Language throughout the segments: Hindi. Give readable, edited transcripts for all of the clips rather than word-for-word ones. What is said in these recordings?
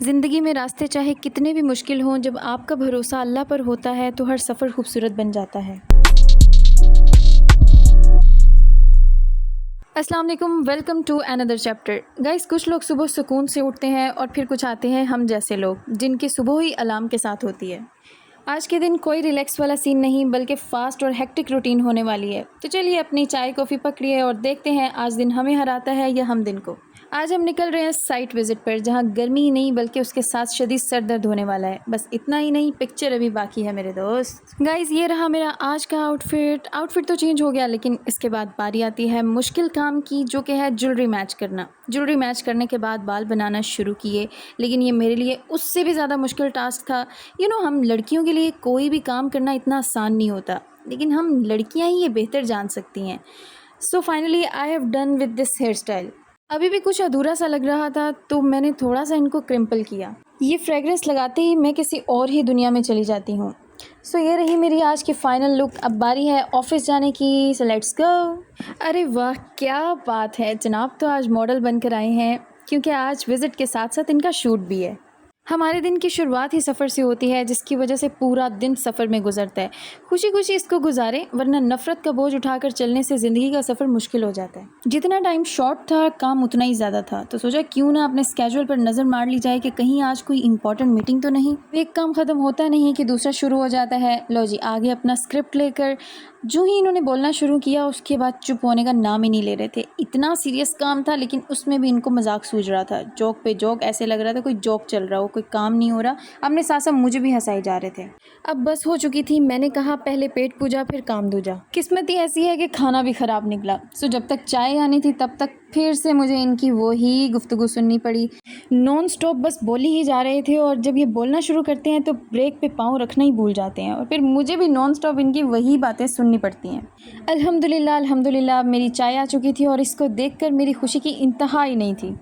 ज़िंदगी में रास्ते चाहे कितने भी मुश्किल हों, जब आपका भरोसा अल्लाह पर होता है तो हर सफ़र खूबसूरत बन जाता है। अस्सलाम वालेकुम, welcome to another chapter. Guys, कुछ लोग सुबह सुकून से उठते हैं और फिर कुछ आते हैं हम जैसे लोग, जिनकी सुबह ही अलार्म के साथ होती है। आज के दिन कोई रिलैक्स वाला सीन नहीं, बल्कि फ़ास्ट और हेक्टिक रूटीन होने वाली है। तो चलिए अपनी चाय कॉफ़ी पकड़िए और देखते हैं आज दिन हमें हराता है या हम दिन को। आज हम निकल रहे हैं साइट विज़िट पर, जहां गर्मी ही नहीं बल्कि उसके साथ शदीद सर दर्द होने वाला है। बस इतना ही नहीं, पिक्चर अभी बाकी है मेरे दोस्त। गाइस, ये रहा मेरा आज का आउटफिट तो चेंज हो गया, लेकिन इसके बाद बारी आती है मुश्किल काम की, जो कि है ज्वेलरी मैच करना। ज्वेलरी मैच करने के बाद बाल बनाना शुरू किए, लेकिन ये मेरे लिए उससे भी ज़्यादा मुश्किल टास्क था। हम लड़कियों के लिए कोई भी काम करना इतना आसान नहीं होता, लेकिन हम लड़कियां ही ये बेहतर जान सकती हैं। So finally I have done with this hair style. अभी भी कुछ अधूरा सा लग रहा था, तो मैंने थोड़ा सा इनको क्रिम्पल किया। ये फ्रेगरेंस लगाते ही मैं किसी और ही दुनिया में चली जाती हूँ। सो ये रही मेरी आज की फ़ाइनल लुक। अब बारी है ऑफिस जाने की, सो लेट्स गो। अरे वाह, क्या बात है, जनाब तो आज मॉडल बनकर आए हैं, क्योंकि आज विज़िट के साथ साथ इनका शूट भी है। हमारे दिन की शुरुआत ही सफ़र से होती है, जिसकी वजह से पूरा दिन सफ़र में गुजरता है। खुशी खुशी इसको गुजारें, वरना नफ़रत का बोझ उठाकर चलने से ज़िंदगी का सफ़र मुश्किल हो जाता है। जितना टाइम शॉर्ट था, काम उतना ही ज़्यादा था, तो सोचा क्यों ना अपने स्केड्यूल पर नज़र मार ली जाए कि कहीं आज कोई इंपॉर्टेंट मीटिंग तो नहीं। एक काम ख़त्म होता नहीं कि दूसरा शुरू हो जाता है। लो जी, आगे अपना स्क्रिप्ट लेकर जो ही इन्होंने बोलना शुरू किया, उसके बाद चुप होने का नाम ही नहीं ले रहे थे। इतना सीरियस काम था, लेकिन उसमें भी इनको मजाक सूझ रहा था। जोक पे जोक, ऐसे लग रहा था कोई जोक चल रहा हो, कोई काम नहीं हो रहा। अपने साथ साथ मुझे भी हंसाए जा रहे थे। अब बस हो चुकी थी। मैंने कहा पहले पेट पूजा फिर काम दूजा। किस्मत ही ऐसी है कि खाना भी ख़राब निकला। सो जब तक चाय आनी थी, तब तक फिर से मुझे इनकी वही गुफ्तगू सुननी पड़ी। नॉन स्टॉप बस बोली ही जा रहे थे, और जब ये बोलना शुरू करते हैं तो ब्रेक पे पाँव रखना ही भूल जाते हैं, और फिर मुझे भी नॉन स्टॉप इनकी वही बातें सुननी पड़ती हैं। अल्हम्दुलिल्लाह मेरी चाय आ चुकी थी, और इसको देखकर मेरी खुशी की इंतहा ही नहीं थी।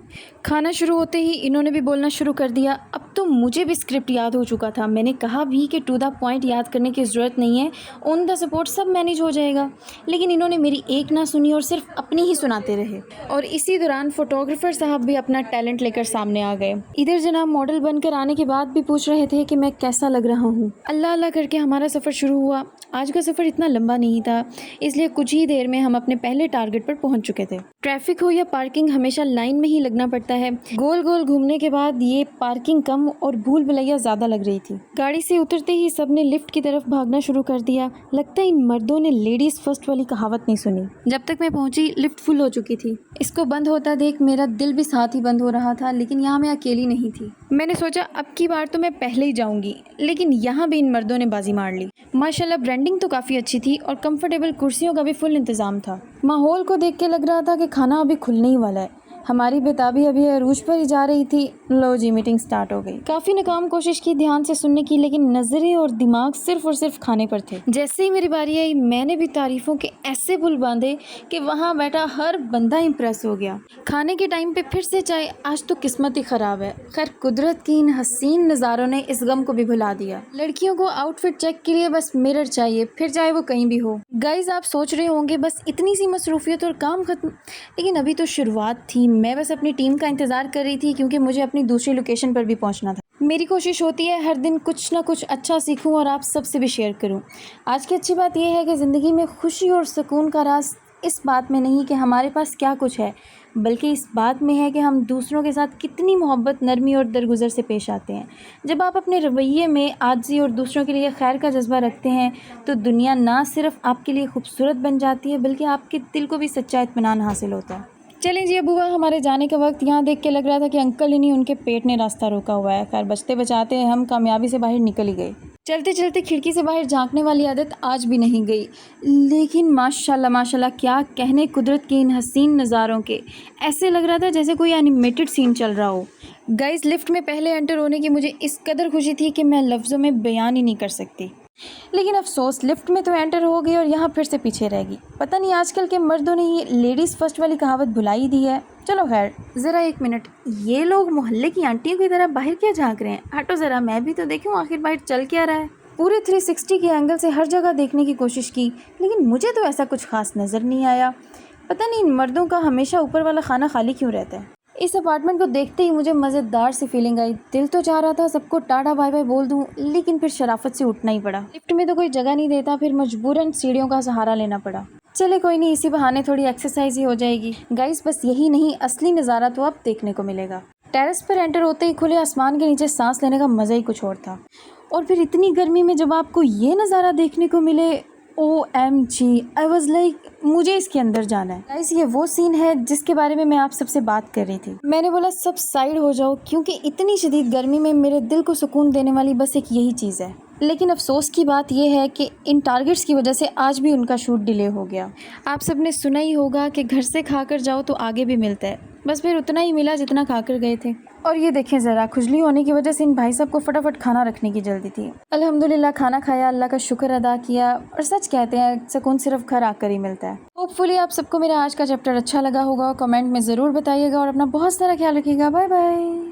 खाना शुरू होते ही इन्होंने भी बोलना शुरू कर दिया। अब तो मुझे भी स्क्रिप्ट याद हो चुका था। मैंने कहा भी कि टू द पॉइंट याद करने की ज़रूरत नहीं है, ऑन द सपोर्ट सब मैनेज हो जाएगा, लेकिन इन्होंने मेरी एक ना सुनी और सिर्फ अपनी ही सुनाते रहे। और इसी दौरान फोटोग्राफर साहब भी अपना टैलेंट लेकर सामने आ गए। इधर जनाब मॉडल बनकर आने के बाद भी पूछ रहे थे कि मैं कैसा लग रहा हूँ। अल्लाह अल्लाह करके हमारा सफ़र शुरू हुआ। आज का सफ़र इतना लंबा नहीं था, इसलिए कुछ ही देर में हम अपने पहले टारगेट पर पहुंच चुके थे। ट्रैफिक हो या पार्किंग, हमेशा लाइन में ही लगना पड़ता है। गोल गोल घूमने के बाद ये पार्किंग कम और भूल भुलैया ज़्यादा लग रही थी। गाड़ी से उतरते ही सबने लिफ्ट की तरफ भागना शुरू कर दिया। लगता है इन मर्दों ने लेडीज़ फर्स्ट वाली कहावत नहीं सुनी। जब तक मैं पहुंची, लिफ्ट फुल हो चुकी थी। इसको बंद होता देख मेरा दिल भी साथ ही बंद हो रहा था, लेकिन यहाँ मैं अकेली नहीं थी। मैंने सोचा अब की बार तो मैं पहले ही जाऊंगी, लेकिन यहाँ भी इन मर्दों ने बाजी मार ली। माशाल्लाह ब्रांडिंग तो काफ़ी अच्छी थी, और कंफर्टेबल कुर्सियों का भी फुल इंतज़ाम था। माहौल को देख के लग रहा था कि खाना अभी खुलने ही वाला है। हमारी बेताबी अभी अरूज पर ही जा रही थी। लो जी, मीटिंग स्टार्ट हो गई। काफ़ी नाकाम कोशिश की ध्यान से सुनने की, लेकिन नज़रें और दिमाग सिर्फ और सिर्फ खाने पर थे। जैसे ही मेरी बारी आई, मैंने भी तारीफ़ों के ऐसे पुल बांधे कि वहाँ बैठा हर बंदा इम्प्रेस हो गया। खाने के टाइम पे फिर से चाय। आज तो किस्मत ही ख़राब है। खैर, कुदरत की इन हसीन नज़ारों ने इस गम को भी भुला दिया। लड़कियों को आउटफिट चेक के लिए बस मिरर चाहिए, फिर चाहे वो कहीं भी हो। गाइज, आप सोच रहे होंगे बस इतनी सी मसरूफियत और काम खत्म, लेकिन अभी तो शुरुआत थी। मैं बस अपनी टीम का इंतज़ार कर रही थी, क्योंकि मुझे अपनी दूसरी लोकेशन पर भी पहुंचना था। मेरी कोशिश होती है हर दिन कुछ ना कुछ अच्छा सीखूं और आप सबसे भी शेयर करूं। आज की अच्छी बात यह है कि ज़िंदगी में खुशी और सुकून का राज इस बात में नहीं कि हमारे पास क्या कुछ है, बल्कि इस बात में है कि हम दूसरों के साथ कितनी मोहब्बत, नरमी और दरगुजर से पेश आते हैं। जब आप अपने रवैये में आजिज़ी और दूसरों के लिए खैर का जज्बा रखते हैं, तो दुनिया ना सिर्फ आपके लिए खूबसूरत बन जाती है, बल्कि आपके दिल को भी सच्चा इत्मीनान हासिल होता है। चलें जी, अबूआ हमारे जाने का वक्त। यहाँ देख के लग रहा था कि अंकल ही नहीं, उनके पेट ने रास्ता रोका हुआ है। खैर, बचते बचाते हम कामयाबी से बाहर निकल ही गए। चलते चलते खिड़की से बाहर झांकने वाली आदत आज भी नहीं गई, लेकिन माशाल्लाह क्या कहने कुदरत के इन हसीन नज़ारों के। ऐसे लग रहा था जैसे कोई एनिमेटेड सीन चल रहा हो। गाइस, लिफ्ट में पहले एंटर होने की मुझे इस कदर खुशी थी कि मैं लफ्ज़ों में बयान ही नहीं कर सकती। लेकिन अफसोस, लिफ्ट में तो एंटर हो गई और यहाँ फिर से पीछे रह गई। पता नहीं आजकल के मर्दों ने ये लेडीज़ फर्स्ट वाली कहावत भुलाई दी है। चलो खैर, ज़रा एक मिनट, ये लोग मोहल्ले की आंटियों की तरह बाहर क्या झांक रहे हैं? हटो ज़रा, मैं भी तो देखूँ आखिर बाहर चल क्या रहा है। पूरे 360 के एंगल से हर जगह देखने की कोशिश की, लेकिन मुझे तो ऐसा कुछ खास नज़र नहीं आया। पता नहीं इन मर्दों का हमेशा ऊपर वाला खाना खाली क्यों रहता है। इस अपार्टमेंट को देखते ही मुझे मज़ेदार सी फीलिंग आई। दिल तो चाह रहा था सबको टाटा बाय बाय बोल दूं, लेकिन फिर शराफत से उठना ही पड़ा। लिफ्ट में तो कोई जगह नहीं देता, फिर मजबूरन सीढ़ियों का सहारा लेना पड़ा। चले कोई नहीं, इसी बहाने थोड़ी एक्सरसाइज ही हो जाएगी। गाइस बस यही नहीं, असली नज़ारा तो अब देखने को मिलेगा। टेरेस पर एंटर होते ही खुले आसमान के नीचे सांस लेने का मज़ा ही कुछ और था। और फिर इतनी गर्मी में जब आपको ये नज़ारा देखने को मिले, OMG, आई वॉज लाइक मुझे इसके अंदर जाना है। गाइस ये वो सीन है जिसके बारे में मैं आप सबसे बात कर रही थी। मैंने बोला सब साइड हो जाओ, क्योंकि इतनी शदीद गर्मी में मेरे दिल को सुकून देने वाली बस एक यही चीज़ है। लेकिन अफसोस की बात यह है कि इन टारगेट्स की वजह से आज भी उनका शूट डिले हो गया। आप सबने सुना ही होगा कि घर से खाकर जाओ तो आगे भी मिलता है, बस फिर उतना ही मिला जितना खाकर गए थे। और ये देखें ज़रा, खुजली होने की वजह से इन भाई साहब को फटाफट खाना रखने की जल्दी थी। अल्हम्दुलिल्लाह खाना खाया, अल्लाह का शुक्र अदा किया। और सच कहते हैं सुकून सिर्फ घर आकर ही मिलता है। होपफुली आप सबको मेरा आज का चैप्टर अच्छा लगा होगा। कमेंट में ज़रूर बताइएगा और अपना बहुत सारा ख्याल रखिएगा। Bye bye.